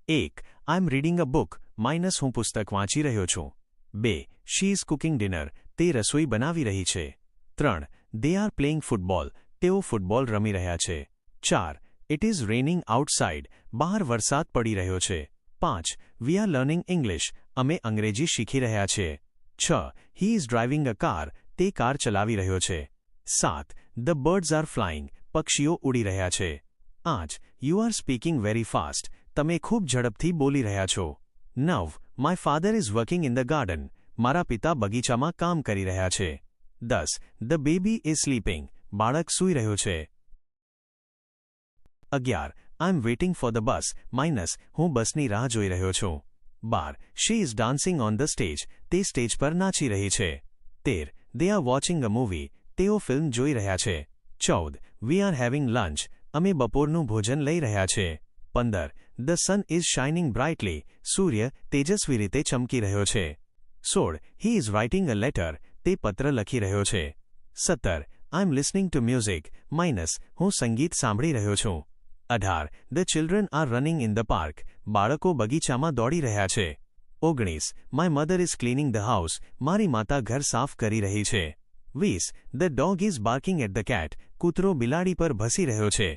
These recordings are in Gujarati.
1. I'm reading a book. - હું પુસ્તક વાંચી રહ્યો છું. 2. She is cooking dinner. તે રસોઈ બનાવી રહી છે. 3. They are playing football. તેઓ ફૂટબોલ રમી રહ્યા છે. 4. It is raining outside. બહાર વરસાદ પડી રહ્યો છે. 5. We are learning English. અમે અંગ્રેજી શીખી રહ્યા છીએ. 6. He is driving a car. તે કાર ચલાવી રહ્યો છે. 7. The birds are flying. પક્ષીઓ ઉડી રહ્યા છે. 8. You are speaking very fast. તમે ખૂબ ઝડપથી બોલી રહ્યા છો. 9. My father is working in the garden. મારા પિતા બગીચામાં કામ કરી રહ્યા છે. 10. The baby is sleeping. બાળક સૂઈ રહ્યો છે. 11. I'm waiting for the bus. - હું બસની રાહ જોઈ રહ્યો છું. 12. She is dancing on the stage. તે સ્ટેજ પર નાચી રહી છે. 13. They are watching a movie. તેઓ ફિલ્મ જોઈ રહ્યા છે. 14. We are having lunch. અમે બપોરનું ભોજન લઈ રહ્યા છે. 15. The sun is shining brightly. સૂર્ય તેજસ્વી રીતે ચમકી રહ્યો છે. 16. He is writing a letter. તે પત્ર લખી રહ્યો છે. 17. I'm listening to music. - હું સંગીત સાંભળી રહ્યો છું. 18. The children are running in the park. બાળકો બગીચામાં દોડી રહ્યા છે. 19. My mother is cleaning the house. મારી માતા ઘર સાફ કરી રહી છે. 20. The dog is barking at the cat. કૂતરો બિલાડી પર ભસી રહ્યો છે.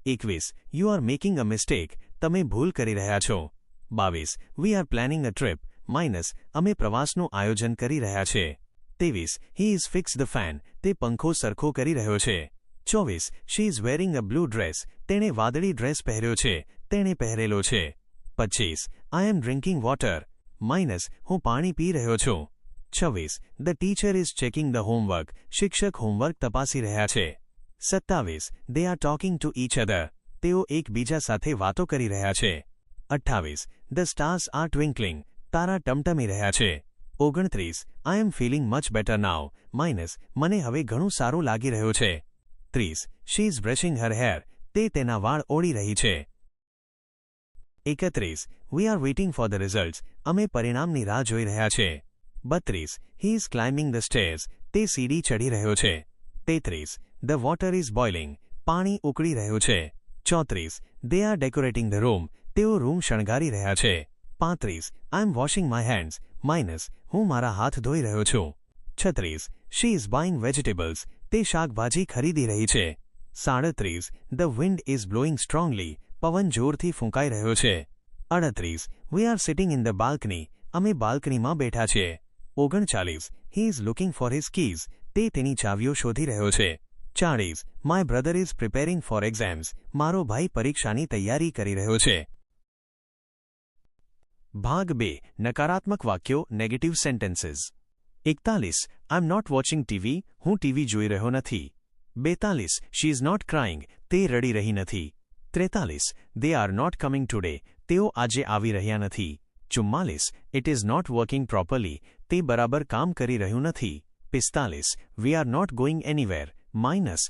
21. You are making a mistake. તમે ભૂલ કરી રહ્યા છો. 22. We are planning a trip. - અમે પ્રવાસનું આયોજન કરી રહ્યા છે. 23. He is fixed the fan. તે પંખો સરખો કરી રહ્યો છે. 24. She is wearing a blue dress. તેણે વાદળી ડ્રેસ પહેર્યો છે. તેણે પહેરેલો છે. 25. I am drinking water. - હું પાણી પી રહ્યો છું. 26. The teacher is checking the homework. શિક્ષક હોમવર્ક તપાસી રહ્યા છે. 27. They are talking to each other. તેઓ એકબીજા સાથે વાતો કરી રહ્યા છે. 28. The stars are twinkling. તારા ટમટમી રહ્યા છે. 29. I am feeling much better now. - મને હવે ઘણું સારું લાગી રહ્યું છે. 30. She is brushing her hair. તે તેના વાળ ઓળી રહી છે. 31. We are waiting for the results. અમે પરિણામની રાહ જોઈ રહ્યા છે. 32. He is climbing the stairs. તે સીડી ચડી રહ્યો છે. 33. The water is boiling. પાણી ઉકળી રહ્યું છે. 34. They are decorating the room. તેઓ રૂમ શણગારી રહ્યા છે. 35. I am washing my hands. - હું મારા હાથ ધોઈ રહ્યો છું. 36. She is buying vegetables. તે શાકભાજી ખરીદી રહી છે. 37. The wind is blowing strongly. પવન જોરથી ફૂંકાઈ રહ્યો છે. 38. We are sitting in the balcony. અમે બાલ્કનીમાં બેઠા છીએ. 39. He is looking for his keys. તે તેની ચાવીઓ શોધી રહ્યો છે. 40. My brother is preparing for exams. મારો ભાઈ પરીક્ષાની તૈયારી કરી રહ્યો છે. ભાગ 2. નકારાત્મક વાક્યો negative sentences. 41. I'm not watching TV. હું ટીવી જોઈ રહ્યો નથી. 42. She is not crying. તે રડી રહી નથી. 43. They are not coming today. તેઓ આજે આવી રહ્યા નથી. 44. It is not working properly. તે બરાબર કામ કરી રહ્યું નથી. 45. We are not going anywhere.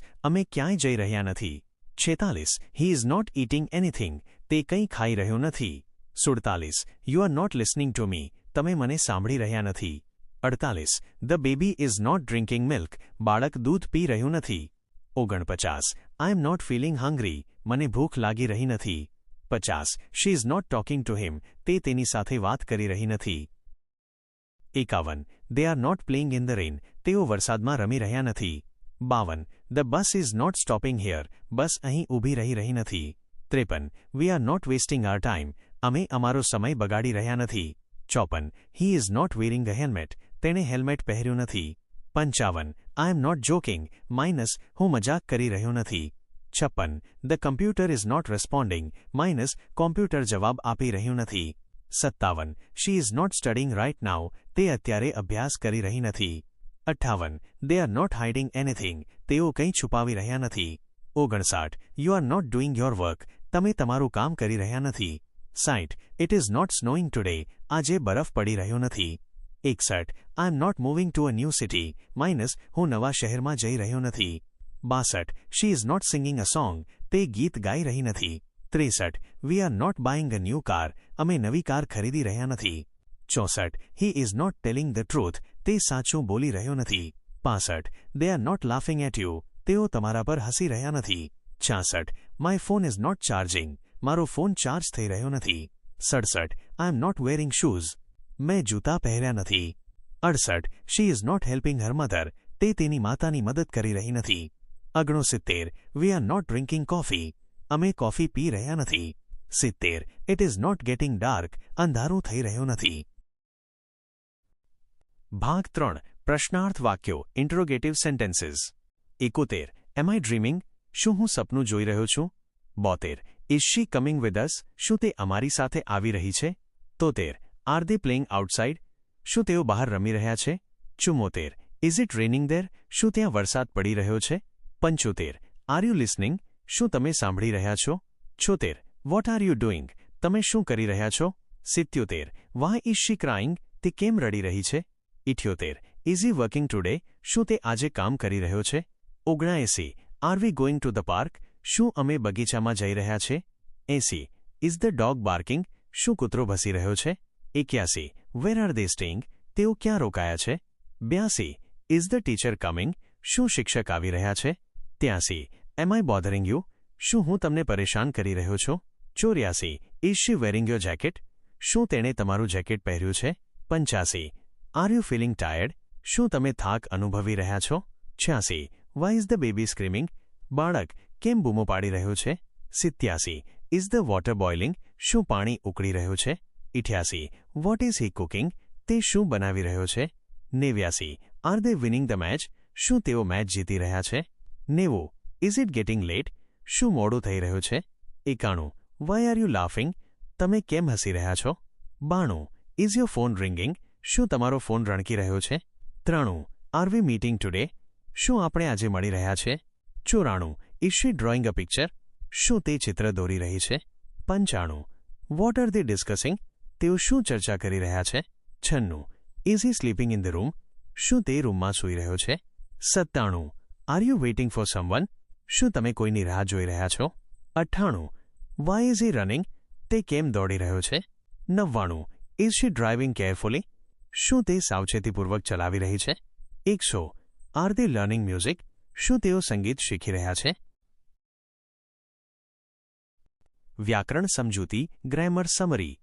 - અમે ક્યાંય જઈ રહ્યા નથી. 46. He is not eating anything. તે કંઈ ખાઈ રહ્યો નથી. 47. You are not listening to me. તમે મને સાંભળી રહ્યા નથી. 48. The baby is not drinking milk. બાળક દૂધ પી રહ્યું નથી. 49. I am not feeling hungry. મને ભૂખ લાગી રહી નથી. 50. She is not talking to him. તે તેની સાથે વાત કરી રહી નથી. 51. They are not playing in the rain. તેઓ વરસાદમાં રમી રહ્યા નથી. 52. The bus is not stopping here. બસ અહીં ઊભી રહી નથી. 53. We are not wasting our time. અમે અમારો સમય બગાડી રહ્યા નથી. 54. He is not wearing a helmet. તેણે હેલ્મેટ પહેર્યું નથી. 55. I am not joking. - હું મજાક કરી રહ્યો નથી. 56. The computer is not responding. - Computer જવાબ આપી રહ્યું નથી. 57. She is not studying right now. તે અત્યારે અભ્યાસ કરી રહી નથી. 58. They are not hiding anything. તેઓ કંઈ છુપાવી રહ્યા નથી. 59. You are not doing your work. તમે તમારું કામ કરી રહ્યા નથી. 60. It is not snowing today. આજે બરફ પડી રહ્યો નથી. 61. I am not moving to a new city. - હું નવા શહેરમાં જઈ રહ્યો નથી. 62. She is not singing a song. તે ગીત ગાઈ રહી નથી. 63. We are not buying a new car. અમે નવી કાર ખરીદી રહ્યા નથી. 64. He is not telling the truth. તે સાચું બોલી રહ્યો નથી. 65. They are not laughing at you. તેઓ તમારા પર હસી રહ્યા નથી. 66. My phone is not charging. મારો ફોન ચાર્જ થઈ રહ્યો નથી. 67 I am not wearing shoes. મેં જૂતા પહેર્યા નથી. 68 she is not helping her mother. તે તેની માતાની મદદ કરી રહી નથી. 69 we are not drinking coffee. અમે કોફી પી રહ્યા નથી. 70 it is not getting dark. અંધારું થઈ રહ્યું નથી. ભાગ 3 પ્રશ્નાર્થ વાક્યો interrogative sentences. 71 am I dreaming. શું હું સપનું જોઈ રહ્યો છું? 72 is she coming with us. શું તે અમારી સાથે આવી રહી છે? 73 આર દે પ્લેઇંગ આઉટસાઇડ. શું તેઓ બહાર રમી રહ્યા છે? 74 ઇઝ ઇટ રેનિંગ ધેર. શું ત્યાં વરસાદ પડી રહ્યો છે? 75 આર યુ લિસનિંગ. શું તમે સાંભળી રહ્યા છો? 76 વોટ આર યુ ડુઇંગ. તમે શું કરી રહ્યા છો? 77 વાય ઇઝ શી ક્રાઇંગ. તે કેમ રડી રહી છે? 78 ઇઝ હી વર્કિંગ ટુડે. શું તે આજે કામ કરી રહ્યો છે? 79 are we going to the park. શું અમે બગીચામાં જઈ રહ્યા છે? 80 ઇઝ ધ ડોગ બાર્કિંગ. શું કૂતરો ભસી રહ્યો છે? 81 વેર આર દે સ્ટેઇંગ. તેઓ ક્યાં રોકાયા છે? 82 ઇઝ ધ ટીચર કમિંગ. શું શિક્ષક આવી રહ્યા છે? 83 એમ આઈ બોધરિંગ યુ. શું હું તમને પરેશાન કરી રહ્યો છું? 84 is she wearing your jacket. શું તેણે તમારું જેકેટ પહેર્યું છે? 85 આર યુ ફીલિંગ ટાયર્ડ. શું તમે થાક અનુભવી રહ્યા છો? 86 why is the baby screaming. બાળક કેમ બૂમો પાડી રહ્યો છે? 87 ઇઝ ધ વોટર બોઇલિંગ. શું પાણી ઉકળી રહ્યું છે? 88 વોટ ઇઝ હી કુકિંગ. તે શું બનાવી રહ્યો છે? 89 R they winning the match. શું તેઓ મેચ જીતી રહ્યા છે? 90 ઇઝ ઇટ ગેટિંગ લેટ. શું મોડું થઈ રહ્યું છે? 91 વાય આર યુ લાફિંગ. તમે કેમ હસી રહ્યા છો? 92 ઇઝ યોર ફોન રિંગિંગ. શું તમારો ફોન રણકી રહ્યો છે? 93 આર વી મીટિંગ ટુડે. શું આપણે આજે મળી રહ્યા છે? 94 is she drawing a picture. શું તે ચિત્ર દોરી રહી છે? 95 વોટ આર દે ડિસ્કસિંગ. તેઓ શું ચર્ચા કરી રહ્યા છે? 96 is he sleeping in the room. શું તે રૂમમાં સૂઈ રહ્યો છે? 97 are you waiting for someone. શું તમે કોઈની રાહ જોઈ રહ્યા છો? 98 વાય ઇઝ હી રનિંગ. તે કેમ દોડી રહ્યો છે? 99 ઇઝ શી ડ્રાઇવિંગ કેરફુલી. શું તે સાવચેતીપૂર્વક ચલાવી રહી છે? 100 આર દે લર્નિંગ મ્યુઝિક. શું તેઓ સંગીત શીખી રહ્યા છે? વ્યાકરણ સમજૂતી ગ્રામર સમરી.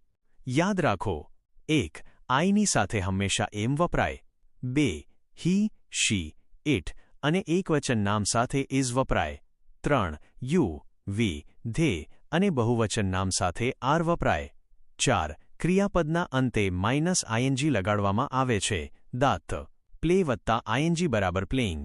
યાદ રાખો. 1 આઈની સાથે હંમેશા એમ વપરાય. 2 હી શી ઇટ અને એકવચન નામ સાથે ઇઝ વપરાય. 3 યુ વી ધે અને બહુવચન નામ સાથે આર વપરાય. 4 ક્રિયાપદના અંતે -ing લગાડવામાં આવે છે. દાત પ્લે વત્તા ing બરાબર પ્લેઇંગ.